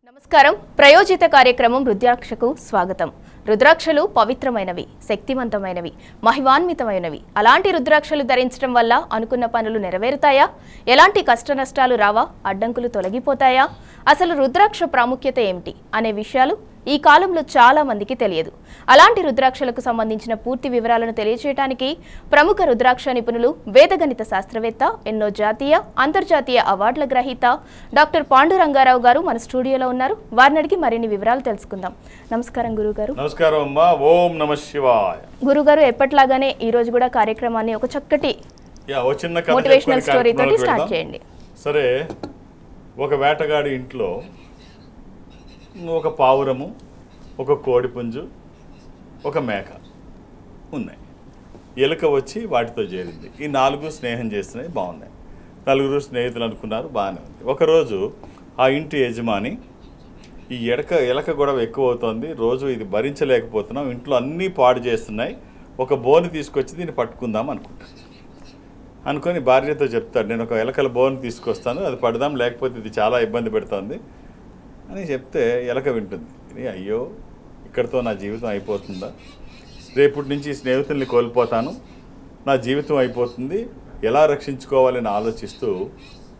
నమస్కారం ప్రయోజిత కార్యక్రమం రుద్రాక్షకు స్వాగతం. రుద్రాక్షలు పవిత్రమైనవి, శక్తివంతమైనవి, మహిమాన్వితమైనవి. అలాంటి రుద్రాక్షలు ధరించడం వల్ల అనుకున్న పనులు నెరవేరుతాయా? ఎలాంటి కష్టనష్టాలు రావా? అడ్డంకులు తొలగిపోతాయా? అసలు రుద్రాక్ష ప్రాముఖ్యత ఏమిటి అనే విషయాలు ఈ కాలంలో చాలా మందికి తెలియదు. అలాంటి రుద్రాక్షలకు సంబంధించిన పూర్తి వివరాలను తెలియజేయడానికి ప్రముఖ రుద్రాక్ష నిపుణులు, వేదగణిత శాస్త్రవేత్త, ఎన్నో జాతీయ, అంతర్జాతీయ అవార్డుల గ్రహీత డాక్టర్ పాండురంగారావు గారు మన స్టూడియోలో ఉన్నారు. వారిని అడిగి మరిన్ని వివరాలు తెలుసుకుందాం. నమస్కారం గురుగారు. నమస్కారం అమ్మా. ఓం నమః శివాయ. గురుగారు, ఎప్పట్లాగానే ఈ రోజు కూడా కార్యక్రమాన్ని ఒక చక్కటి మోటివేషనల్ స్టోరీ తోటి స్టార్ట్ చేయండి. సరే, ఒక వేటగాడి ఇంట్లో ఒక పావురము, ఒక కోడిపుంజు, ఒక మేక ఉన్నాయి. ఎలుక వచ్చి వాటితో చేరింది. ఈ 4 స్నేహం చేస్తున్నాయి, బాగున్నాయి. 4 స్నేహితులు అనుకున్నారు, బాగానే ఉంది. ఒకరోజు ఆ ఇంటి యజమాని ఈ ఎలక గొడవ ఎక్కువ అవుతుంది, రోజు ఇది భరించలేకపోతున్నాం, ఇంట్లో అన్నీ పాడు చేస్తున్నాయి, ఒక బోను తీసుకొచ్చి దీన్ని పట్టుకుందాం అనుకొని భార్యతో చెప్తాడు, నేను ఒక ఎలకల బోను తీసుకొస్తాను, అది పడదాం, లేకపోతే ఇది చాలా ఇబ్బంది పెడుతుంది అని చెప్తే ఎలక వింటుంది. అయ్యో, ఇక్కడితో నా జీవితం అయిపోతుందా? రేపటి నుంచి స్నేహితుల్ని కోల్పోతాను, నా జీవితం అయిపోతుంది, ఎలా రక్షించుకోవాలని ఆలోచిస్తూ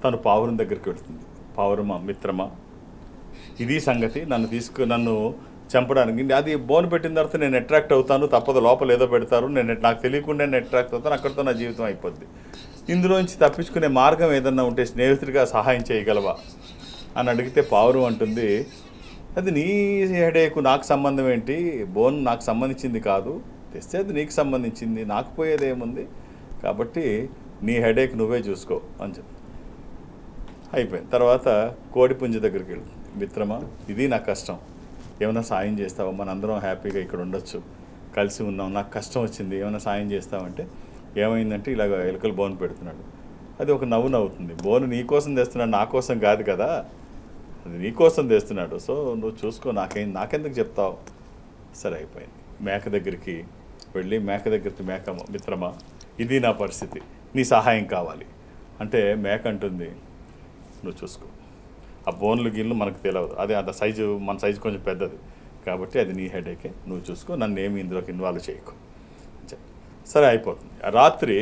తను పావురం దగ్గరికి వెళుతుంది. పావురమా, మిత్రమా, ఇది సంగతి, నన్ను చంపడానికి అది బోను పెట్టిన తర్వాత నేను అట్రాక్ట్ అవుతాను, తప్పదు, లోపల ఏదో పెడతారు, నాకు తెలియకుండా నేను అట్రాక్ట్ అవుతాను, అక్కడితో నా జీవితం అయిపోద్ది. ఇందులోంచి తప్పించుకునే మార్గం ఏదన్నా ఉంటే స్నేహితుడిగా సహాయం చేయగలవా అని అడిగితే పావురం అంటుంది, అది నీ హెడేకు నాకు సంబంధం ఏంటి? బోన్ నాకు సంబంధించింది కాదు, తెస్తే అది నీకు సంబంధించింది, నాకు పోయేది ఏముంది, కాబట్టి నీ హెడేక్ నువ్వే చూసుకో అని చెప్పి అయిపోయింది. తర్వాత కోడిపుంజు దగ్గరికి వెళ్తుంది. మిత్రమా, ఇది నా కష్టం, ఏమైనా సాయం చేస్తావా? మనందరం హ్యాపీగా ఇక్కడ ఉండొచ్చు, కలిసి ఉన్నాం, నాకు కష్టం వచ్చింది, ఏమైనా సాయం చేస్తావంటే ఏమైందంటే ఇలాగ ఎలుకలు బోను పెడుతున్నాడు. అది ఒక నవ్వు నవ్వుతుంది. బోను నీ కోసం తెస్తున్నాడు, నా కోసం కాదు కదా, అది నీ కోసం తెస్తున్నాడు, సో నువ్వు చూసుకో, నాకెందుకు చెప్తావు? సరే, అయిపోయింది. మేక దగ్గరికి వెళ్ళి మేక, మిత్రమా, ఇది నా పరిస్థితి, నీ సహాయం కావాలి అంటే మేక అంటుంది, నువ్వు చూసుకో, ఆ బోన్లు గిన్లు మనకు తెలియదు, అది అంత సైజు, మన సైజు కొంచెం పెద్దది, కాబట్టి అది నీ హెడేకే, నువ్వు చూసుకో, నన్ను ఏమి ఇందులోకి ఇన్వాల్వ్ చేయకు. సరే, అయిపోతుంది. రాత్రి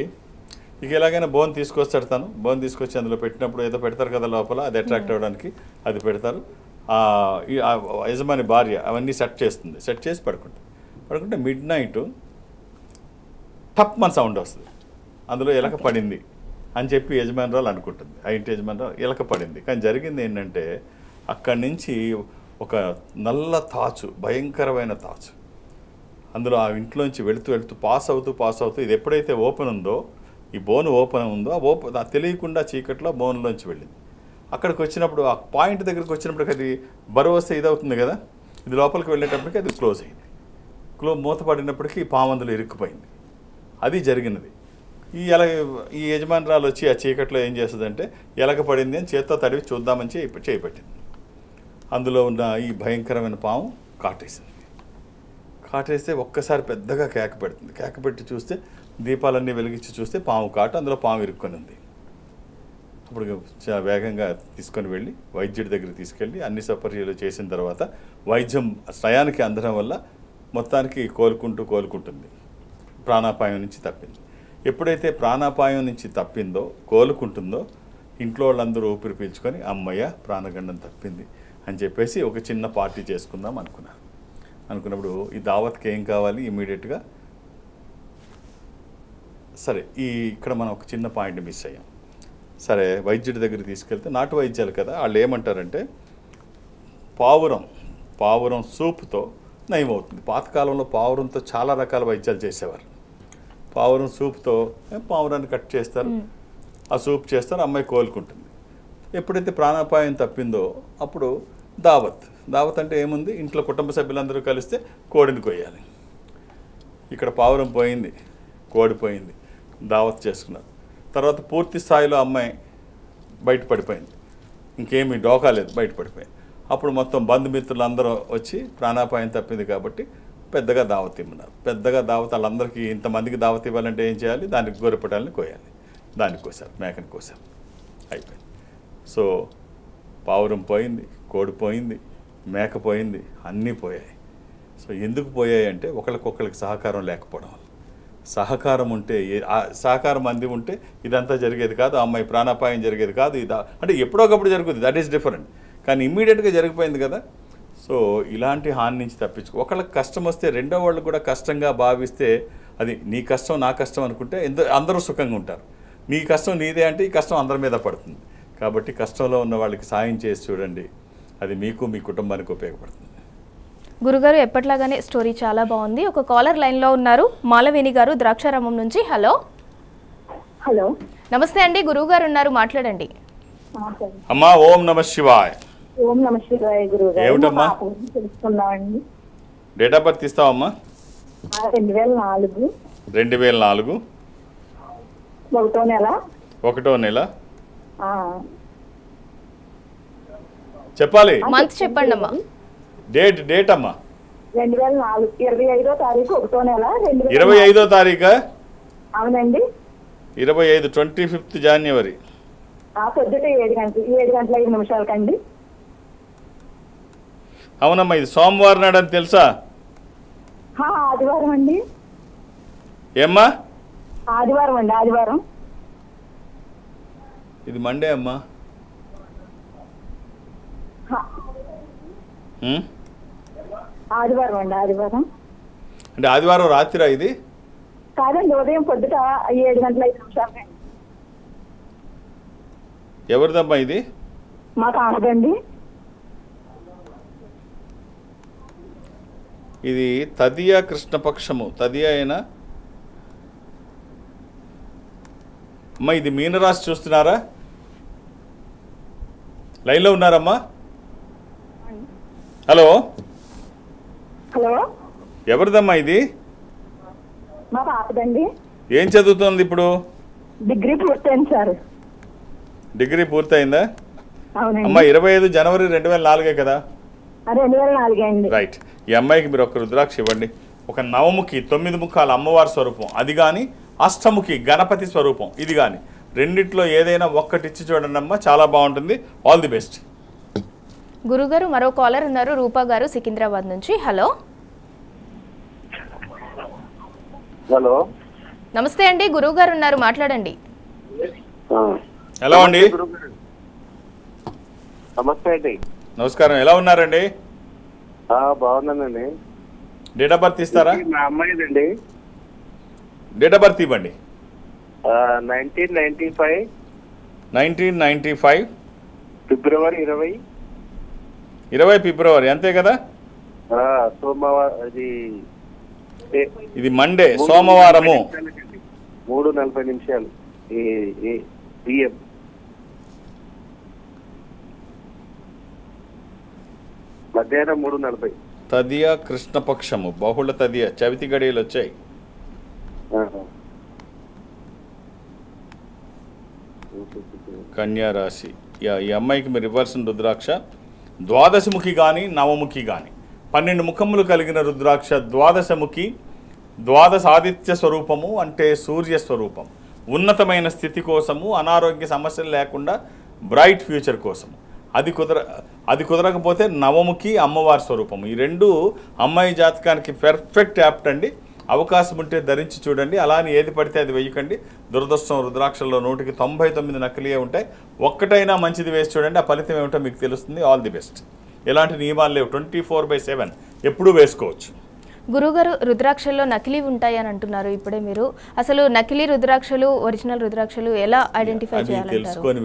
ఇక ఎలాగైనా బోన్ తీసుకొస్తాడు తను. బోన్ తీసుకొచ్చి అందులో పెట్టినప్పుడు ఏదో పెడతారు కదా లోపల, అది అట్రాక్ట్ అవ్వడానికి అది పెడతారు. యజమాని భార్య అవన్నీ సెట్ చేసి పడుకుంటే మిడ్ నైట్ టప్ మన సౌండ్ వస్తుంది, అందులో ఎలక పడింది అని చెప్పి యజమానురాలు అనుకుంటుంది. ఆ ఇంటి యజమానురాలు ఎలక పడింది. కానీ జరిగింది ఏంటంటే, అక్కడి నుంచి ఒక నల్ల తాచు, భయంకరమైన తాచు అందులో ఆ ఇంట్లోంచి వెళుతూ పాస్ అవుతూ ఇది ఎప్పుడైతే ఓపెన్ ఉందో, ఈ బోను ఓపెన్ ఉందో, ఆ తెలియకుండా చీకట్లో బోన్లోంచి వెళ్ళింది. అక్కడికి వచ్చినప్పుడు, ఆ పాయింట్ దగ్గరికి వచ్చినప్పటికి అది బరువు వస్తే ఇదవుతుంది కదా, ఇది లోపలికి వెళ్ళేటప్పటికి అది క్లోజ్ అయింది. మూతపడినప్పటికీ పాము అందులో ఇరుక్కుపోయింది. అది జరిగినది. ఈ యజమానురాలు వచ్చి ఆ చీకట్లో ఏం చేస్తుందంటే, ఎలక పడింది అని చేత్తో తడివి చూద్దామని చేపెట్టింది. అందులో ఉన్న ఈ భయంకరమైన పాము కాటేస్తే ఒక్కసారి పెద్దగా కేక పెట్టి చూస్తే, దీపాలన్నీ వెలిగించి చూస్తే పాము అందులో పాము ఇరుక్కొని ఉంది. అప్పుడు వేగంగా తీసుకొని వెళ్ళి వైద్యుడి దగ్గరికి తీసుకెళ్ళి అన్ని సపర్యలు చేసిన తర్వాత వైద్యం స్వయానికి అందడం వల్ల మొత్తానికి కోలుకుంటుంది. ప్రాణాపాయం నుంచి తప్పింది. ఎప్పుడైతే ప్రాణాపాయం నుంచి తప్పిందో, కోలుకుంటుందో, ఇంట్లో వాళ్ళందరూ ఊపిరి పీల్చుకొని అమ్మయ్య, ప్రాణగండం తప్పింది అని చెప్పేసి ఒక చిన్న పార్టీ చేసుకుందాం అనుకున్నప్పుడు ఈ దావత్కి ఏం కావాలి ఇమీడియట్గా? సరే, ఇక్కడ మనం ఒక చిన్న పాయింట్ మిస్ అయ్యాం. సరే, వైద్యుడి దగ్గరికి తీసుకెళ్తే, నాటు వైద్యాలు కదా, వాళ్ళు ఏమంటారంటే పావురం సూప్తో నయమవుతుంది. పాతకాలంలో పావురంతో చాలా రకాల వైద్యాలు చేసేవారు. పావురం సూప్తో పావురాన్ని కట్ చేస్తారు, ఆ సూప్ చేస్తారు, అమ్మాయి కోలుకుంటుంది. ఎప్పుడైతే ప్రాణాపాయం తప్పిందో అప్పుడు దావత్ అంటే ఏముంది, ఇంట్లో కుటుంబ సభ్యులందరూ కలిస్తే కోడిని కొయ్యాలి. ఇక్కడ పావురం పోయింది, కోడి పోయింది, దావత్ చేసుకున్నారు. తర్వాత పూర్తి స్థాయిలో అమ్మాయి బయటపడిపోయింది, ఇంకేమీ డోకా లేదు, బయటపడిపోయింది. అప్పుడు మొత్తం బంధుమిత్రులు అందరూ వచ్చి ప్రాణాపాయం తప్పింది కాబట్టి పెద్దగా దావత్ ఇమ్మన్నారు. పెద్దగా దావత్, వాళ్ళందరికీ ఇంతమందికి దావత్ ఇవ్వాలంటే ఏం చేయాలి? దానికి గొర్రెపటాలని కోయాలి. దాన్ని కోసారు, మేకని కోసారు, అయిపోయింది. సో పావురం పోయింది, కోడి పోయింది, మేక పోయింది, అన్నీ పోయాయి. సో ఎందుకు పోయాయి అంటే ఒకరికొకరికి సహకారం లేకపోవడం. సహకారం ఉంటే సహకారం అంది ఉంటే ఇదంతా జరిగేది కాదు, ఆ అమ్మాయి ప్రాణాపాయం జరిగేది కాదు. అంటే ఎప్పుడోకప్పుడు జరుగుతుంది, దట్ ఈస్ డిఫరెంట్. కానీ ఇమ్మీడియట్గా జరిగిపోయింది కదా. సో ఇలాంటి హాని నుంచి తప్పించుకో. ఒకళ్ళకి కష్టం వస్తే రెండో వాళ్ళు కూడా కష్టంగా భావిస్తే అది నీ కష్టం నా కష్టం అనుకుంటే అందరూ సుఖంగా ఉంటారు. నీ కష్టం నీదే అంటే ఈ కష్టం అందరి మీద పడుతుంది. కాబట్టి కష్టంలో ఉన్న వాళ్ళకి సాయం చేసి చూడండి, అది మీకు మీ కుటుంబానికి ఉపయోగపడుతుంది. గురుగారు ఎప్పట్లాగానే స్టోరీ చాలా బాగుంది. ఒక కాలర్ లైన్లో ఉన్నారు, మాలవేణి గారు ద్రాక్షారామం నుంచి. హలో హలో, నమస్తే అండి, గురువు గారు ఉన్నారు, మాట్లాడండి. అమ్మా ఓం నమ శివాయ్. ఓం నమ శివాయ గురుగారు. ఏమిటమ్మా తెలుసుకున్నామండి. డేట్ ఆఫ్ బర్త్ ఇస్తావమ్మా? 2004 2004 1వ నెల 1వ నెల. చెప్పాలి, మంత్ చెప్పండి అమ్మా. డేట్ అమ్మా? 2004 25వ తారీఖు 1వ నెల 25వ తారీఖు. అవునండి. 25 25 జనవరి. పొద్దుట 7:05 అవునమ్మా, ఇది సోమవారం నాడు అని తెలుసా? ఆదివారం అండి. ఏమ్మా? ఆదివారం అండి, ఆదివారం. ఇది మండే అమ్మా. ఆదివారం అండి, ఆదివారం. అంటే ఆదివారం రాత్రిరా ఇది? కాదండి, ఉదయం పొద్దుట 7:05. ఎవరిదమ్మా ఇది? మా కాదండి. ఇది తదియా కృష్ణపక్షము. తదియా అయినా అమ్మా? ఇది మీనరాశి చూస్తున్నారా? లైన్లో ఉన్నారమ్మా? హలో హలో, ఎవరిదమ్మా ఇది? మా పాపదండి. ఏం చదువుతోంది ఇప్పుడు? డిగ్రీ పూర్తయింది సార్. డిగ్రీ పూర్తయిందా? అవునండి. అమ్మా 25 జనవరి 2004 కదా? 2004 అండి. రైట్. ఈ అమ్మాయికి మీరు ఒక రుద్రాక్ష ఇవ్వండి. ఒక నవముఖి 9 ముఖాల అమ్మవారి స్వరూపం అది కానీ, అష్టముఖి గణపతి స్వరూపం ఇది కానీ, రెండిట్లో ఏదైనా ఒక్కటి ఇచ్చి చూడండి అమ్మా, చాలా బాగుంటుంది. All the best. గురుగారు మరో కాలర్ ఉన్నారు, రూపా గారు సికింద్రాబాద్ నుంచి. హలో హలో, నమస్తే అండి, గురువు గారు ఉన్నారు, మాట్లాడండి. ఎలా అండి? నమస్తే అండి. నమస్కారం, ఎలా ఉన్నారండి? బాగున్నానండి. డేట్ ఆఫ్ బర్త్ ఇస్తారా? మా అమ్మాయిదండి. డేట్ ఆఫ్ బర్త్ ఇవ్వండి. 1995 1995 ఫిబ్రవరి 20 ఫిబ్రవరి, అంతే కదా? సోమవారం. ఇది మండే, సోమవారము. 3:40 PM. మధ్యాహ్నం 3:40. తదియా కృష్ణపక్షము, బహుళ తదియా, చవితి గడియలు వచ్చాయి. కన్యా రాశి. ఈ అమ్మాయికి మీరు ఇవ్వాల్సిన రుద్రాక్ష ద్వాదశముఖి కానీ నవముఖి కానీ 12 ముఖములు కలిగిన రుద్రాక్ష. ద్వాదశముఖి, ద్వాదశ ఆదిత్య స్వరూపము అంటే సూర్య స్వరూపం. ఉన్నతమైన స్థితి కోసము, అనారోగ్య సమస్యలు లేకుండా బ్రైట్ ఫ్యూచర్ కోసము. అది కుదరకపోతే నవముఖి అమ్మవారి స్వరూపము. ఈ రెండు అమ్మాయి జాతకానికి పెర్ఫెక్ట్ యాప్ట్ అండి. అవకాశం ఉంటే ధరించి చూడండి. అలానే ఏది పడితే అది వేయకండి. దురదృష్టం, రుద్రాక్షల్లో 100కి 99 నకిలీయే ఉంటాయి. ఒక్కటైనా మంచిది వేసి చూడండి, ఆ ఫలితం ఏమిటో మీకు తెలుస్తుంది. All the best. ఎలాంటి నియమాలు లేవు, 24/7 ఎప్పుడూ వేసుకోవచ్చు. గురుగారు రుద్రాక్షల్లో నకిలీ ఉంటాయి అని అంటున్నారు ఇప్పుడే మీరు. అసలు నకిలీ రుద్రాక్షలు, ఒరిజినల్ రుద్రాక్షలు ఎలా ఐడెంటిఫై చేయాలి? తెలుసుకొని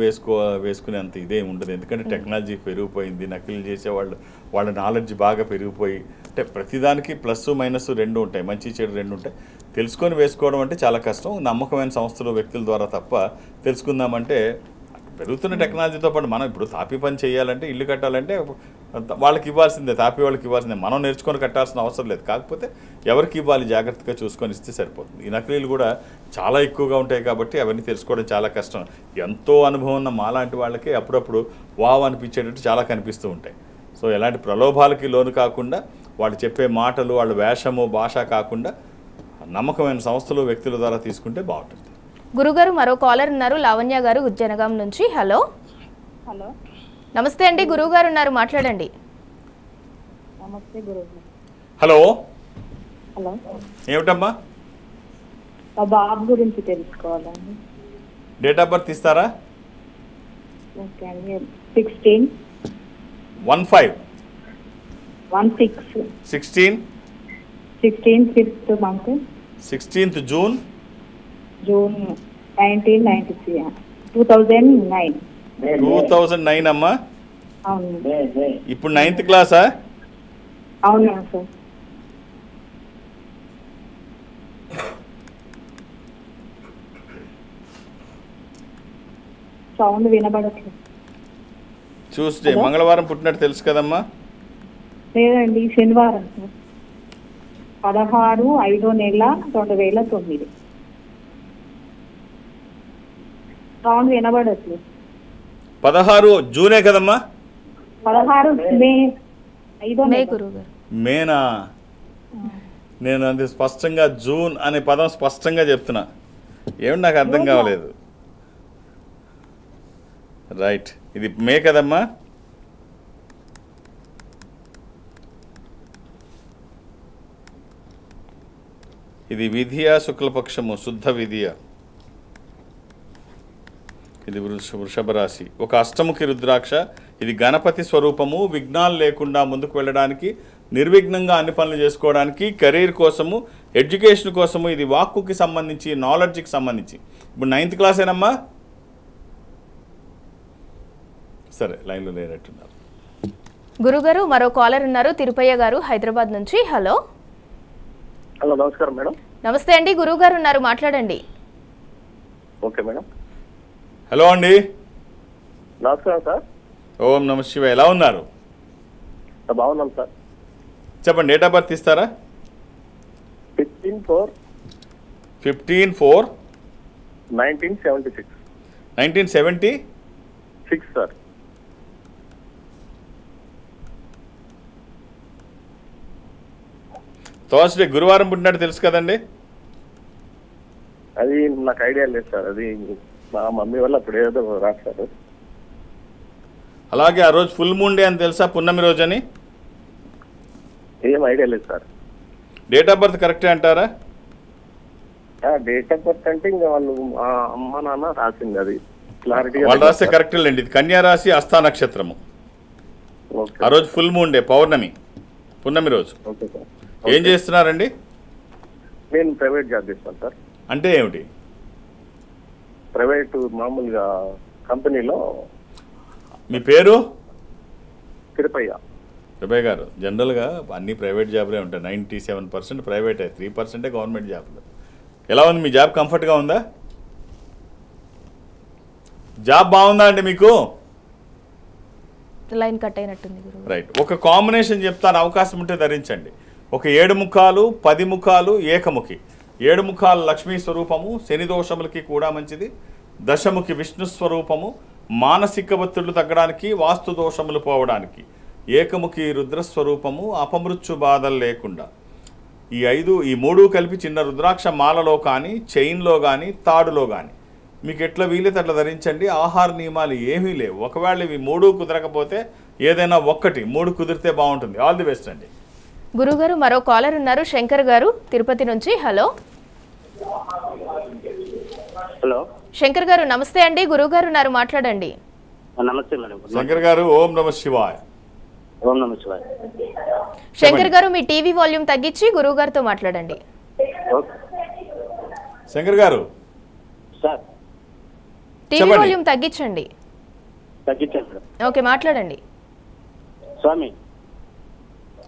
వేసుకునేంత ఇదే ఉండదు. ఎందుకంటే టెక్నాలజీ పెరిగిపోయింది. నకిలీ చేసేవాళ్ళు వాళ్ళ నాలెడ్జ్ బాగా పెరిగిపోయి, అంటే ప్రతిదానికి ప్లస్ మైనస్ రెండు ఉంటాయి, మంచి చెడు రెండు ఉంటాయి. తెలుసుకొని వేసుకోవడం అంటే చాలా కష్టం. నమ్మకమైన సంస్థలు, వ్యక్తుల ద్వారా తప్ప తెలుసుకుందామంటే పెరుగుతున్న టెక్నాలజీతో పాటు మనం ఇప్పుడు తాపీ పని చేయాలంటే, ఇల్లు కట్టాలంటే వాళ్ళకి ఇవ్వాల్సిందే, తాపీ వాళ్ళకి ఇవ్వాల్సిందే. మనం నేర్చుకొని కట్టాల్సిన అవసరం లేదు. కాకపోతే ఎవరికి ఇవ్వాలి జాగ్రత్తగా చూసుకొని ఇస్తే సరిపోతుంది. ఈ నకిలీలు కూడా చాలా ఎక్కువగా ఉంటాయి కాబట్టి అవన్నీ తెలుసుకోవడం చాలా కష్టం. ఎంతో అనుభవం ఉన్న మాలాంటి వాళ్ళకి అప్పుడప్పుడు వావ్ అనిపించేటట్టు చాలా కనిపిస్తూ ఉంటాయి. సో ఎలాంటి ప్రలోభాలకి లోను కాకుండా, వాళ్ళు చెప్పే మాటలు, వాళ్ళ వేషము, భాష కాకుండా నమ్మకమైన సంస్థలు, వ్యక్తుల ద్వారా తీసుకుంటే బాగుంటుంది. గురుగారు మరో కాలర్ ఉన్నారు, లావణ్య గారు జనగాం నుంచి. హలో హలో, నమస్తే అండి, గురువు గారు ఉన్నారు, మాట్లాడండి. నమస్తే గురువు. హలో, హలో, ఏమిటమ్మా? మా బాబు గురించి తెలుసుకోవాలండి. డేట్ ఆఫ్ బర్త్ ఇస్తారా? ఓకే అండి. 16 15 16 16 5th month, 16th June June 1993, 2009. 2009 అమ్మా. అవును. ఇప్పుడు 9th క్లాసా? అవునా సార్? సౌండ్ వినబడట్లేదు. ట్యూస్డే, మంగళవారం పుట్టినట్టు తెలుసు కదమ్మా? లేదండి, శనివారం సార్. 16/5/2009. సౌండ్ వినబడట్లేదు. 16 జూనే కదమ్మా? 16 మే 5 మే గురువు గారు. మేనా? నేను అంతే స్పష్టంగా జూన్ అనే పదం స్పష్టంగా చెప్తున్నా. ఏమిటి నాకు అర్థం కావలేదు. రైట్, ఇది మే కదమ్మా? ఇది విధియ శుక్లపక్షము, శుద్ధ విధియ. ఇది వృషభ రాశి. ఒక అష్టముఖి రుద్రాక్ష. ఇది గణపతి స్వరూపము. విఘ్నాలు లేకుండా ముందుకు వెళ్ళడానికి, నిర్విఘ్నంగా అన్ని పనులు చేసుకోవడానికి, కెరీర్ కోసము, ఎడ్యుకేషన్ కోసము, ఇది వాక్కుకి సంబంధించి, నాలెడ్జ్కి సంబంధించి. ఇప్పుడు 9th క్లాసేనమ్మా? సరే, లైన్లో లేనట్టున్నారు. గురుగారు, మరో కాలర్ ఉన్నారు, తిరుపయ్య గారు హైదరాబాద్ నుంచి. హలో. హలో, నమస్కారం మేడం. నమస్తే అండి, గురువు గారు ఉన్నారు, మాట్లాడండి. Okay madam. హలో అండి. నమస్కారం సార్. ఓం నమ శివ. ఎలా ఉన్నారు? బాగున్నాం సార్. చెప్పండి, డేట్ ఆఫ్ బర్త్ ఇస్తారా? 15/4/1976. 1976 సార్. థర్స్డే, గురువారం పుట్టినట్టు తెలుసు కదండి? అది నాకు ఐడియా లేదు సార్. అది మా మమ్మీ వల్ల అప్పుడు ఏదో రాస్తారు. అలాగే ఆ రోజు ఫుల్ మూన్ డే అని తెలుసా? పున్నమి రోజు అని. ఏం ఐడియా లేదు సార్. డేట్ ఆఫ్ బర్త్ కరెక్టే అంటారా? డేట్ ఆఫ్ బర్త్ అంటే ఇంకా వాళ్ళు అమ్మ నాన్న రాసింది, అది క్లారిటీ వాళ్ళు రాస్తే కరెక్ట్ లేండి. ఇది కన్యా రాశి, హస్త నక్షత్రము. ఆ రోజు ఫుల్ మూన్ డే, పౌర్ణమి, పున్నమి రోజు. Okay sir. ఏం చేస్తున్నారండి? నేను ప్రైవేట్ జాబ్ చేస్తాను సార్. అంటే ఏమిటి? ప్రైవేట్ మామూలుగా కంపెనీలో. మీ పేరు? తిరుపయ్య. తిరుపయ్య గారు, జనరల్గా అన్ని ప్రైవేట్ జాబ్లే ఉంటాయి. 97% ప్రైవేటే, 3% గవర్నమెంట్ జాబ్లు. ఎలా ఉంది మీ జాబ్? కంఫర్ట్గా ఉందా? జాబ్ బాగుందా అండి మీకు? లైన్ కట్ అయినట్టుంది గురువు. రైట్, ఒక కాంబినేషన్ చెప్తాను, అవకాశం ఉంటే ధరించండి. ఒక 7 ముఖాలు, 10 ముఖాలు, ఏకముఖి. 7 ముఖాలు లక్ష్మీ స్వరూపము, శని దోషములకి కూడా మంచిది. దశముఖి విష్ణు స్వరూపము, మానసిక ఒత్తిళ్లు తగ్గడానికి, వాస్తు దోషములు పోవడానికి. ఏకముఖి రుద్రస్వరూపము, అపమృత్యు బాధలు లేకుండా. ఈ 3 కలిపి చిన్న రుద్రాక్ష మాలలో కానీ, చైన్లో కానీ, తాడులో కానీ మీకు ఎట్లా వీలైతే అట్లా ధరించండి. ఆహార నియమాలు ఏమీ లేవు. ఒకవేళ ఇవి 3 కుదరకపోతే ఏదైనా 3 కుదిరితే బాగుంటుంది. ఆల్ ది బెస్ట్ అండి. గురుగారు, మరో కాలర్ ఉన్నారు, శంకర్ గారు తిరుపతి నుంచి. హలో. హలో, శంకర్ గారు నమస్తే అండి, గురువు గారు ఉన్నారు, మాట్లాడండి. నమస్తే మేడం. శంకర్ గారు, ఓం నమ శివాయ. ఓం నమ శివాయ. శంకర్ గారు, మీ టీవీ వాల్యూమ్ తగ్గించి గురువు గారితో మాట్లాడండి. శంకర్ గారు, సార్ టీవీ చెప్పండి. వాల్యూమ్ తగ్గించండి. తగ్గించాను మేడం. ఓకే, మాట్లాడండి. స్వామి.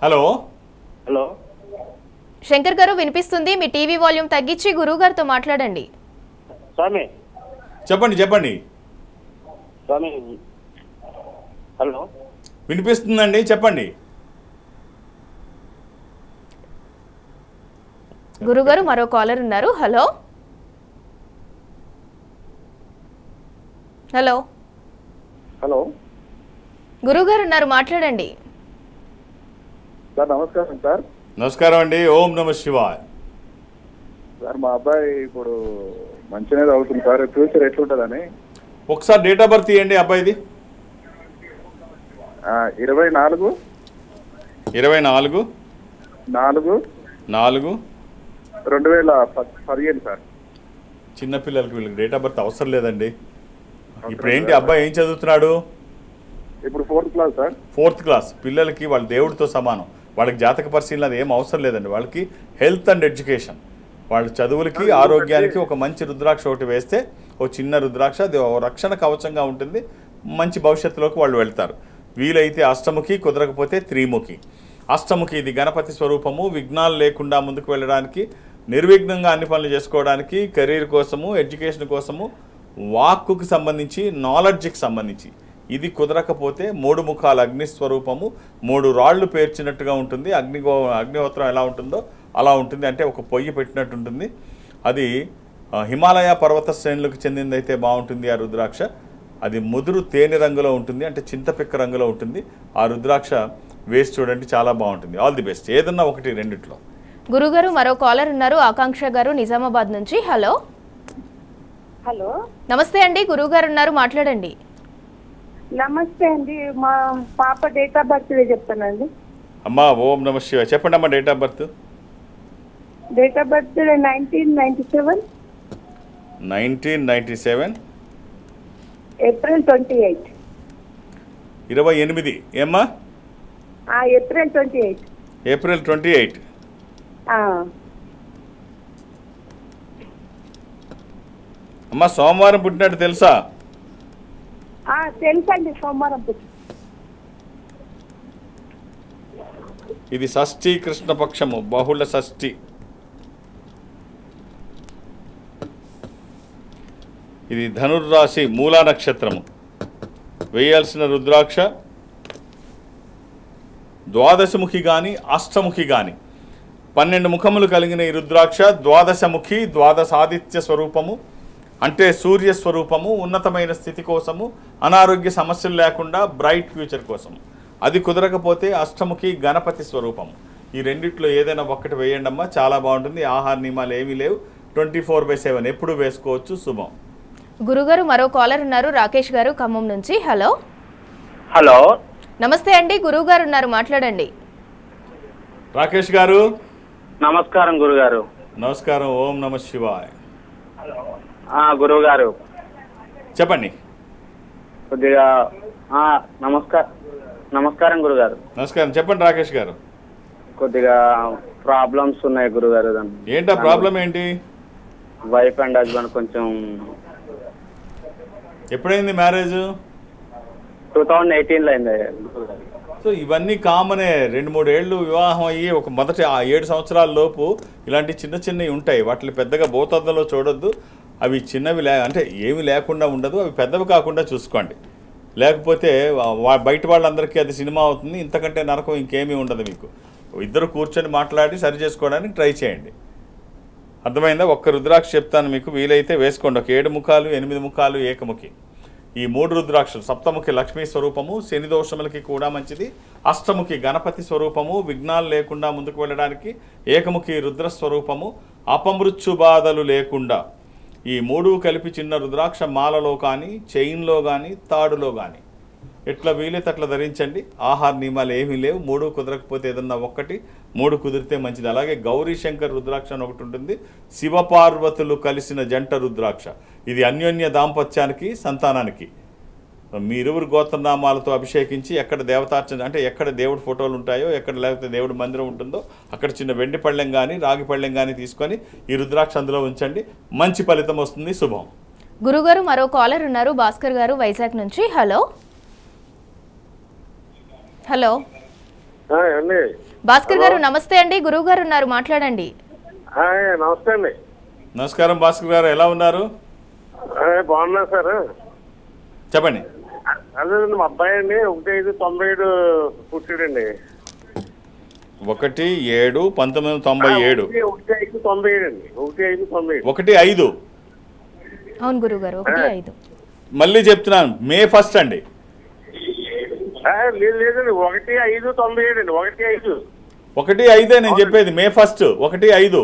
హలో. హలో, శంకర్ గారు వినిపిస్తుంది, మీ టీవీ వాల్యూమ్ తగ్గించి గురువు గారితో మాట్లాడండి. స్వామి. చెప్పండి. స్వామి. హలో, వినిపిస్తుందండి, చెప్పండి. గురుగారు, మరో కాలర్ ఉన్నారు. హలో. హలో. హలో. గురుగారు ఉన్నారు, మాట్లాడండి. సార్ నమస్కారం సార్. నమస్కారం అండి, ఓం నమ శివాయ. సార్ మా అబ్బాయి ఇప్పుడు మంచిగా అవుతుంది సార్. ఫ్యూచర్ ఎట్లుంటుందని. ఒకసారి డేట్ ఆఫ్ బర్త్ ఇవ్వండి అబ్బాయిది. 24 24 4 4 2015 సార్. చిన్నపిల్లలకి వీళ్ళకి డేట్ ఆఫ్ బర్త్ అవసరం లేదండి. ఇప్పుడు ఏంటి అబ్బాయి ఏం చదువుతున్నాడు? ఇప్పుడు 4th class sir. 4th class. పిల్లలకి వాళ్ళ దేవుడితో సమానం. వాళ్ళకి జాతక పరిశీలన అది ఏం అవసరం లేదండి. వాళ్ళకి హెల్త్ అండ్ ఎడ్యుకేషన్, వాళ్ళ చదువులకి ఆరోగ్యానికి ఒక మంచి రుద్రాక్ష ఒకటి వేస్తే, ఓ చిన్న రుద్రాక్ష, అది ఓ రక్షణ కవచంగా ఉంటుంది. మంచి భవిష్యత్తులోకి వాళ్ళు వెళ్తారు. వీలైతే అష్టముఖి, కుదరకపోతే త్రిముఖి. అష్టముఖి ఇది గణపతి స్వరూపము. విఘ్నాలు లేకుండా ముందుకు వెళ్ళడానికి, నిర్విఘ్నంగా అన్ని పనులు చేసుకోవడానికి, కెరీర్ కోసము, ఎడ్యుకేషన్ కోసము, వాక్కుకి సంబంధించి, నాలెడ్జ్కి సంబంధించి. ఇది కుదరకపోతే 3 ముఖాల అగ్నిస్వరూపము, 3 రాళ్ళు పేర్చినట్టుగా ఉంటుంది. అగ్నిహోత్రం ఎలా ఉంటుందో అలా ఉంటుంది. అంటే ఒక పొయ్యి పెట్టినట్టు ఉంటుంది. అది హిమాలయ పర్వత శ్రేణులకు చెందిందైతే బాగుంటుంది ఆ రుద్రాక్ష. అది ముదురు తేనె రంగులో ఉంటుంది, అంటే చింతపిక్క రంగులో ఉంటుంది. ఆ రుద్రాక్ష వేసి చూడండి, చాలా బాగుంటుంది. All the best. ఏదన్నా ఒకటి రెండిట్లో. గురుగారు మరో కాలర్ ఉన్నారు, ఆకాంక్ష గారు నిజామాబాద్ నుంచి. హలో హలో, నమస్తే అండి, గురుగారు ఉన్నారు, మాట్లాడండి. నమస్తే అండి. మా పాప డేట్ ఆఫ్ బర్త్ చెప్తానండి. అమ్మా ఓం నమ శివాయ. చెప్పండి అమ్మా date of birth. Date of birth 1997 1997 April 28. 28 ఏమ్మా? ఏప్రిల్ 28. ఏప్రిల్ 28. అమ్మా సోమవారం పుట్టినట్టు తెలుసా? తెలుసండి, సోమవారం పుట్టి. ఇది షష్ఠి కృష్ణపక్షము, బహుళ షష్ఠి. ఇది ధనుర్రాశి, మూలా నక్షత్రము. వేయాల్సిన రుద్రాక్ష ద్వాదశముఖి కానీ అష్టముఖి కానీ 12 ముఖములు కలిగిన ఈ రుద్రాక్ష ద్వాదశముఖి, ద్వాదశాదిత్య స్వరూపము, అంటే సూర్యస్వరూపము. ఉన్నతమైన స్థితి కోసము, అనారోగ్య సమస్యలు లేకుండా బ్రైట్ ఫ్యూచర్ కోసము. అది కుదరకపోతే అష్టముఖి, గణపతి స్వరూపము. ఈ రెండిట్లో ఏదైనా ఒక్కటి వేయండి అమ్మా, చాలా బాగుంటుంది. ఆహార నియమాలు ఏమీ లేవు. 24/7 ఎప్పుడు వేసుకోవచ్చు. శుభం. గురుగారు మరో కాలర్ ఉన్నారు, రాకేష్ గారు ఖమ్మం నుంచి. హలో హలో, నమస్తే అండి, గురువు గారు ఉన్నారు, మాట్లాడండి. రాకేష్ గారు నమస్కారం గురుగారు. నమస్కారం. ఓం నమ శివాయ. గురువు గారు చెప్పండి. కొద్దిగా నమస్కారం గురుగారు. నమస్కారం. చెప్పండి రాకేష్ గారు. కొద్దిగా ప్రాబ్లమ్స్ ఉన్నాయి గురుగారు. ఏంటా ప్రాబ్లం ఏంటి? వైఫ్ అండ్ హస్బెండ్ కొంచెం. ఎప్పుడైంది మ్యారేజ్? 2018లో అయింది. సో ఇవన్నీ కామనే. 2-3 ఏళ్ళు వివాహం అయ్యి ఒక మొదటి 7 సంవత్సరాల లోపు ఇలాంటి చిన్న చిన్నవి ఉంటాయి. వాటిని పెద్దగా భూతద్దంలో చూడొద్దు. అవి చిన్నవి అంటే ఏమి లేకుండా ఉండదు. అవి పెద్దవి కాకుండా చూసుకోండి. లేకపోతే బయట వాళ్ళందరికీ అది సినిమా అవుతుంది. ఇంతకంటే నరకం ఇంకేమీ ఉండదు మీకు. ఇద్దరు కూర్చొని మాట్లాడి సరి చేసుకోవడానికి ట్రై చేయండి. అర్థమైందా? ఒక్క రుద్రాక్ష చెప్తాను మీకు, వీలైతే వేసుకోండి. ఒక 7 ముఖాలు, 8 ముఖాలు, ఏకముఖి. ఈ 3 రుద్రాక్షలు. సప్తముఖి లక్ష్మీ స్వరూపము, శని దోషములకి కూడా మంచిది. అష్టముఖి గణపతి స్వరూపము, విఘ్నాలు లేకుండా ముందుకు వెళ్ళడానికి. ఏకముఖి రుద్ర స్వరూపము, అపమృత్యు బాధలు లేకుండా. ఈ 3 కలిపి చిన్న రుద్రాక్ష మాలలో కానీ, చైన్లో కానీ, తాడులో కానీ ఎట్లా వీలైతే అట్లా ధరించండి. ఆహార నియమాలు ఏమీ లేవు. 3 కుదరకపోతే ఏదన్నా ఒక్కటి, 3 కుదిరితే మంచిది. అలాగే గౌరీ శంకర్ రుద్రాక్ష అని ఒకటి ఉంటుంది. శివపార్వతులు కలిసిన జంట రుద్రాక్ష. ఇది అన్యోన్య దాంపత్యానికి, సంతానానికి. మీరువురు గోత్రనామాలతో అభిషేకించి ఎక్కడ దేవతార్చన అంటే ఎక్కడ దేవుడి ఫోటోలు ఉంటాయో, ఎక్కడ లేకపోతే దేవుడి మందిరం ఉంటుందో అక్కడ చిన్న వెండి పళ్ళెం కానీ, రాగి పళ్ళెం కానీ తీసుకొని ఈ రుద్రాక్ష అందులో ఉంచండి. మంచి ఫలితం వస్తుంది. శుభం. గురుగారు మరో కాలర్ ఉన్నారు, భాస్కర్ గారు వైజాగ్ నుంచి. హలో హలో భాస్కర్ గారు నమస్తే అండి, గురువు గారు ఉన్నారు, మాట్లాడండి. నమస్తే అండి. నమస్కారం భాస్కర్ గారు, ఎలా ఉన్నారు? బాగున్నా సార్. చెప్పండి. అదేనండి మా అబ్బాయి అండి 1/5/97 పుట్టాడండి. 1/7/1997. 1/5/97 అండి. 1/5/97. 1/5. అవును గురువు గారు, 1/5. మళ్ళీ చెప్తున్నాను, May 1 అండి. లేదండి, 1/5/97 అండి. 1/5. 1/5 నేను చెప్పేది, May 1. 1/5.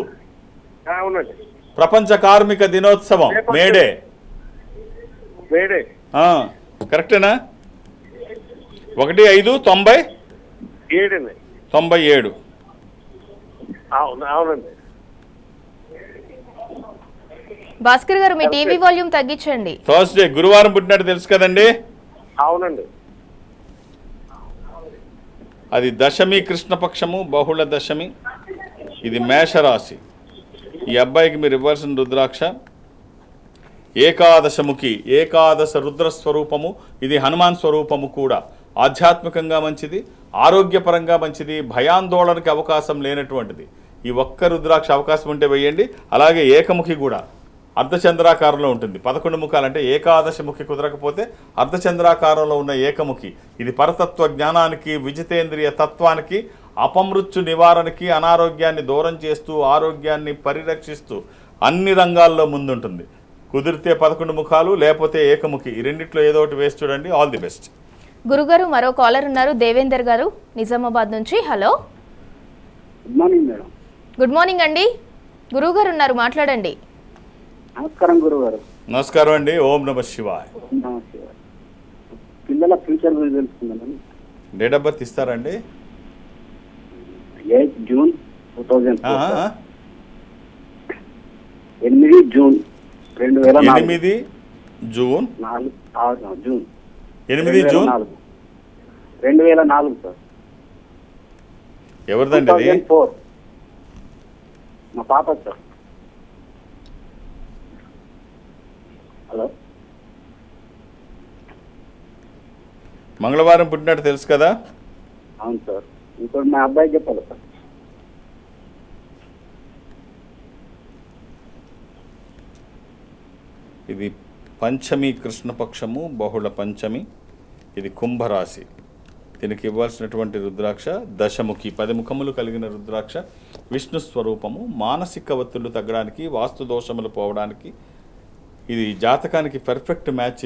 అవునండి. ప్రపంచ కార్మిక దినోత్సవం, మేడే. మేడే కరెక్టేనా? 7 97. అవునండి. భాస్కర్ గారు మీ టీవీ వాల్యూమ్ తగ్గించండి. థర్స్డే గురువారం పుట్టినట్టు తెలుసు కదండి. అవునండి. అది దశమి కృష్ణపక్షము, బహుళ దశమి. ఇది మేషరాశి. ఈ అబ్బాయికి మీరు ఇవ్వాల్సిన రుద్రాక్ష ఏకాదశముఖి, ఏకాదశ రుద్ర స్వరూపము. ఇది హనుమాన్ స్వరూపము కూడా. ఆధ్యాత్మికంగా మంచిది, ఆరోగ్యపరంగా మంచిది, భయాందోళనకి అవకాశం లేనటువంటిది. ఈ ఒక్క రుద్రాక్ష అవకాశం ఉంటే వేయండి. అలాగే ఏకముఖి కూడా అర్ధచంద్రాకారంలో ఉంటుంది. 11 ముఖాలంటే ఏకాదశముఖి కుదరకపోతే అర్ధచంద్రాకారంలో ఉన్న ఏకముఖి. ఇది పరతత్వ జ్ఞానానికి, విజితేంద్రియ తత్వానికి, అపమృత్యు నివారణకి, అనారోగ్యాన్ని దూరం చేస్తూ ఆరోగ్యాన్ని పరిరక్షిస్తూ అన్ని రంగాల్లో ముందుంటుంది. కుదిరితే 11 ముఖాలు, లేకపోతే ఏకముఖి. ఈ రెండిట్లో ఏదో ఒకటి వేసి చూడండి. All the best. గురుగారు మరో కాలర్ ఉన్నారు, దేవేందర్ గారు నిజామాబాద్ నుంచి. Hello, good morning madam. Good morning అండి. గురువు గారు ఉన్నారు, మాట్లాడండి. నమస్కారం గురువు గారు. నమస్కారం అండి. ఓం నమ శివాయ. నమస్తే. పిల్లల ఫ్యూచర్ గురించి తెలుసుకుందామని. డేట్ ఆఫ్ బర్త్ ఇస్తారండి? 8 జూన్ 2004. 8 జూన్ 2004. 8 June 2004 sir. ఎవరిదండి అది? 2004. మా పాప సార్. హలో, మంగళవారం పుట్టినట్టు తెలుసు కదా? అవును సార్. ఇంకోటి మా అబ్బాయి చెప్పాలి సార్. ఇది పంచమి కృష్ణపక్షము, బహుళ పంచమి. ఇది కుంభరాశి. దీనికి ఇవ్వాల్సినటువంటి రుద్రాక్ష దశముఖి, 10 ముఖములు కలిగిన రుద్రాక్ష. విష్ణు స్వరూపము. మానసిక ఒత్తిళ్లు తగ్గడానికి, వాస్తు దోషములు పోవడానికి ఇది జాతకానికి పర్ఫెక్ట్ మ్యాచ్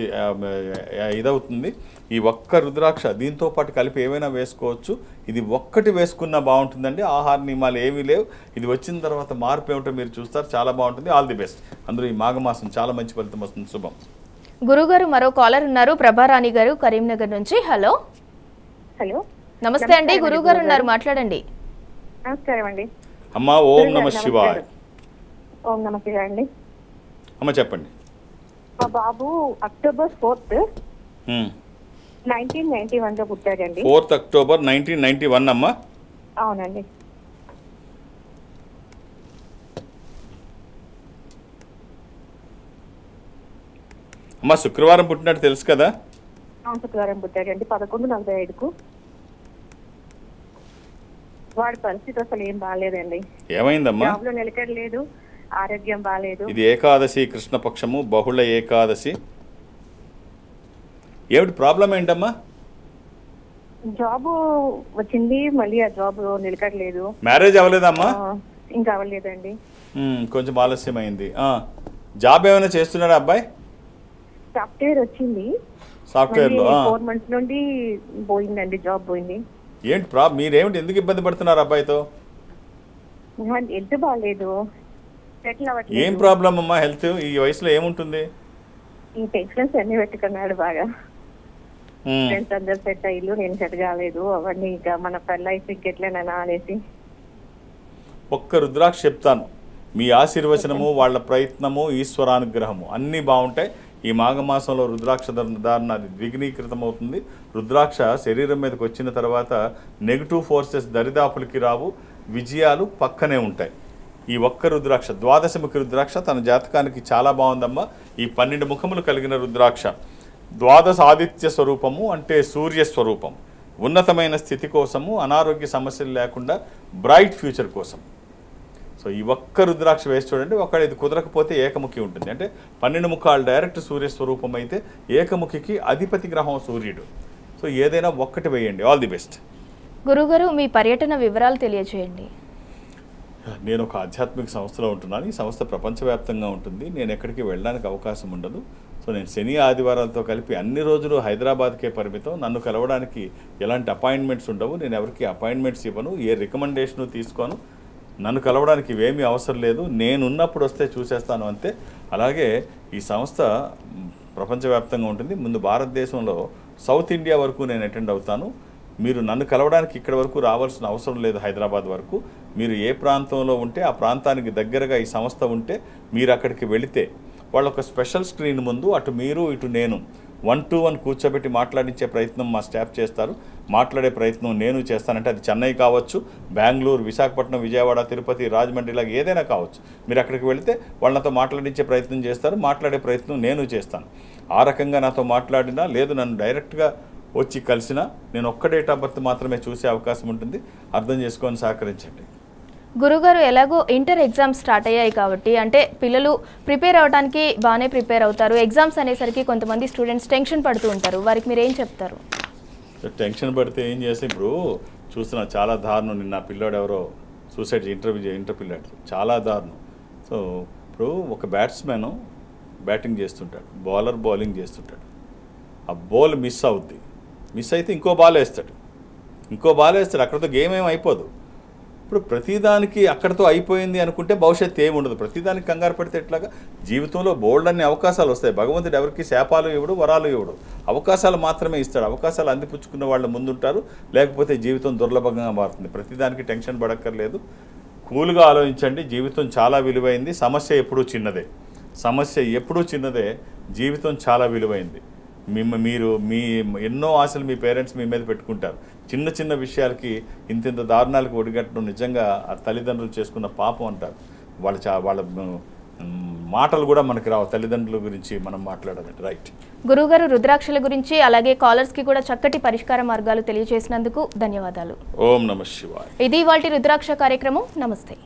ఇదవుతుంది. ఈ ఒక్క రుద్రాక్ష దీంతో పాటు కలిపి ఏమైనా వేసుకోవచ్చు. ఇది ఒక్కటి వేసుకున్నా బాగుంటుందండి. ఆహార నియమాలు ఏమీ లేవు. ఇది వచ్చిన తర్వాత మార్పు ఏమిటో మీరు చూస్తారు. చాలా బాగుంటుంది. All the best. అందులో ఈ మాఘమాసం చాలా మంచి ఫలితం వస్తుంది. శుభం. గురుగారు మరో కాలర్ ఉన్నారు, ప్రభారాణి గారు కరీంనగర్ నుంచి. హలో, హలో, నమస్తే అండి. గురువు గారు ఉన్నారు, మాట్లాడండి. నమస్కారం అండి. అమ్మా ఓం నమ శివాయ. ఓం నమ శివాయ అండి. అమ్మ చెప్పండి. మా బాబు అక్టోబర్ 4th 1991 లో పుట్టాడండి. 4th అక్టోబర్ 1991 అమ్మా. అవునండి. అమ్మా శుక్రవారం పుట్టినట్టు తెలుసు కదా? అవును, శుక్రవారం పుట్టాడండి. 11:45కు. వాడి పరిస్థితి అసలు ఏం బాగాలేదండి. ఏమైందమ్మా? జాబ్ లో నిలకడలేదు, ఆరోగ్యం బాగాలేదు. ఇది ఏకాదశి కృష్ణపక్షము, బహుళ ఏకాదశి. ఏమిటి ప్రాబ్లం ఏంటమ్మా? జాబ్ వచ్చింది, మళ్ళీ ఆ జాబ్ నిలకడలేదు. మ్యారేజ్ అవ్వలేదమ్మా? ఇంకా అవ్వలేదండి. కొంచెం ఆలస్యమైంది. జాబ్ ఏమైనా చేస్తున్నాడా అబ్బాయి? సాఫ్ట్వేర్ వచ్చింది. సాఫ్ట్వేర్ లో 4 months నుండి పోయిందండి, జాబ్ పోయింది. ఏంటి మీరేమిటి ఎందుకు ఇబ్బంది పడుతున్నారు అబ్బాయితో? హెల్త్ బాగాలేదు, సెటిల్ అవ్వట్లేదు. ఏం ప్రాబ్లం అమ్మా? హెల్త్ ఈ వయసులో ఏముంటుంది? ఈ టెన్షన్స్ అన్ని పెట్టుకున్నాడు బాగా. ఫ్రెండ్స్ అందరు సెట్ అయ్యిలు, నేను సెట్ కాలేదు. అవన్నీ ఇక మన లైఫ్ ఎట్లనైనా అనేసి. ఒక్క రుద్రాక్ష చెప్తాను. మీ ఆశీర్వచనము, వాళ్ళ ప్రయత్నము, ఈశ్వరానుగ్రహము అన్నీ బాగుంటాయి. ఈ మాఘమాసంలో రుద్రాక్ష ధారణ అది ద్విగుణీకృతం అవుతుంది. రుద్రాక్ష శరీరం మీదకి వచ్చిన తర్వాత నెగిటివ్ ఫోర్సెస్ దరిదాపులకి రావు, విజయాలు పక్కనే ఉంటాయి. ఈ ఒక్క రుద్రాక్ష, ద్వాదశముఖి రుద్రాక్ష తన జాతకానికి చాలా బాగుందమ్మా. ఈ 12 ముఖములు కలిగిన రుద్రాక్ష ద్వాదశ ఆదిత్య స్వరూపము, అంటే సూర్య స్వరూపం. ఉన్నతమైన స్థితి కోసము, అనారోగ్య సమస్యలు లేకుండా బ్రైట్ ఫ్యూచర్ కోసం. సో ఈ ఒక్క రుద్రాక్ష వేసి చూడండి. ఒకవేళ ఇది కుదరకపోతే ఏకముఖి ఉంటుంది. అంటే 12 ముఖాలు డైరెక్ట్ సూర్య స్వరూపం అయితే ఏకముఖికి అధిపతి గ్రహం సూర్యుడు. సో ఏదైనా ఒక్కటి వేయండి. All the best. గురుగారు మీ పర్యటన వివరాలు తెలియజేయండి. నేను ఒక ఆధ్యాత్మిక సంస్థలో ఉంటున్నాను. ఈ సంస్థ ప్రపంచవ్యాప్తంగా ఉంటుంది. నేను ఎక్కడికి వెళ్ళడానికి అవకాశం ఉండదు. సో నేను శని ఆదివారాలతో కలిపి అన్ని రోజులు హైదరాబాద్కే పరిమితం. నన్ను కలవడానికి ఎలాంటి అపాయింట్మెంట్స్ ఉండవు. నేను ఎవరికి అపాయింట్మెంట్స్ ఇవ్వను, ఏ రికమెండేషను తీసుకోను. నన్ను కలవడానికి ఇవేమీ అవసరం లేదు. నేనున్నప్పుడు వస్తే చూసేస్తాను అంతే. అలాగే ఈ సంస్థ ప్రపంచవ్యాప్తంగా ఉంటుంది. ముందు భారతదేశంలో సౌత్ ఇండియా వరకు నేను అటెండ్ అవుతాను. మీరు నన్ను కలవడానికి ఇక్కడ వరకు రావాల్సిన అవసరం లేదు, హైదరాబాద్ వరకు. మీరు ఏ ప్రాంతంలో ఉంటే ఆ ప్రాంతానికి దగ్గరగా ఈ సంస్థ ఉంటే మీరు అక్కడికి వెళితే వాళ్ళు ఒక స్పెషల్ స్క్రీన్ ముందు అటు మీరు ఇటు నేను 1-to-1 కూర్చోబెట్టి మాట్లాడించే ప్రయత్నం మా స్టాఫ్ చేస్తారు. మాట్లాడే ప్రయత్నం నేను చేస్తానంటే అది చెన్నై కావచ్చు, బెంగళూరు, విశాఖపట్నం, విజయవాడ, తిరుపతి, రాజమండ్రి ఇలాగ ఏదైనా కావచ్చు. మీరు అక్కడికి వెళితే వాళ్ళతో మాట్లాడించే ప్రయత్నం చేస్తారు, మాట్లాడే ప్రయత్నం నేను చేస్తాను. ఆ రకంగా నాతో మాట్లాడినా లేదు నన్ను డైరెక్ట్గా వచ్చి కలిసినా నేను ఒక్క డేట్ ఆఫ్ బర్త్ మాత్రమే చూసే అవకాశం ఉంటుంది. అర్థం చేసుకొని సహకరించండి. గురుగారు, ఎలాగో ఇంటర్ ఎగ్జామ్స్ స్టార్ట్ అయ్యాయి కాబట్టి అంటే పిల్లలు ప్రిపేర్ అవ్వడానికి బాగానే ప్రిపేర్ అవుతారు. ఎగ్జామ్స్ అనేసరికి కొంతమంది స్టూడెంట్స్ టెన్షన్ పడుతూ ఉంటారు. వారికి మీరు ఏం చెప్తారు? టెన్షన్ పడితే ఏం చేస్తే ఇప్పుడు చూస్తున్నా చాలా దారుణం. నిన్న పిల్లాడు ఎవరో సూసైడ్ ఇంటర్ పిల్లాడు చాలా దారుణం. సో ఇప్పుడు ఒక బ్యాట్స్మెన్ బ్యాటింగ్ చేస్తుంటాడు, బౌలర్ బౌలింగ్ చేస్తుంటాడు. ఆ బాల్ మిస్ అవుద్ది, మిస్ అయితే ఇంకో బాల్ వేస్తాడు, అక్కడితో గేమ్ ఏం అయిపోదు. ఇప్పుడు ప్రతిదానికి అక్కడితో అయిపోయింది అనుకుంటే భవిష్యత్తు ఏమి ఉండదు. ప్రతిదానికి కంగారు పడితే ఎట్లాగా? జీవితంలో బోల్డ్ అన్ని అవకాశాలు వస్తాయి. భగవంతుడు ఎవరికి శాపాలు ఇవ్వడు, వరాలు ఇవ్వడు, అవకాశాలు మాత్రమే ఇస్తాడు. అవకాశాలు అందిపుచ్చుకున్న వాళ్ళు ముందుంటారు, లేకపోతే జీవితం దుర్లభంగా మారుతుంది. ప్రతిదానికి టెన్షన్ పడక్కర్లేదు, కూల్గా ఆలోచించండి. జీవితం చాలా విలువైంది, సమస్య ఎప్పుడూ చిన్నదే, జీవితం చాలా విలువైంది. మీరు ఎన్నో ఆశలు మీ పేరెంట్స్ మీ మీద పెట్టుకుంటారు. చిన్న చిన్న విషయాలకి ఇంత దారుణాలకు ఒడిగట్టడం నిజంగా ఆ తల్లిదండ్రులు చేసుకున్న పాపం అంటారు. వాళ్ళ మాటలు కూడా మనకి రావు తల్లిదండ్రుల గురించి మనం మాట్లాడాలంటే. రైట్ గురుగారు, రుద్రాక్షల గురించి అలాగే కాలర్స్కి కూడా చక్కటి పరిష్కార మార్గాలు తెలియజేసినందుకు ధన్యవాదాలు. ఓం నమః శివాయ. ఇది ఇవాల్టి రుద్రాక్ష కార్యక్రమం. నమస్తే.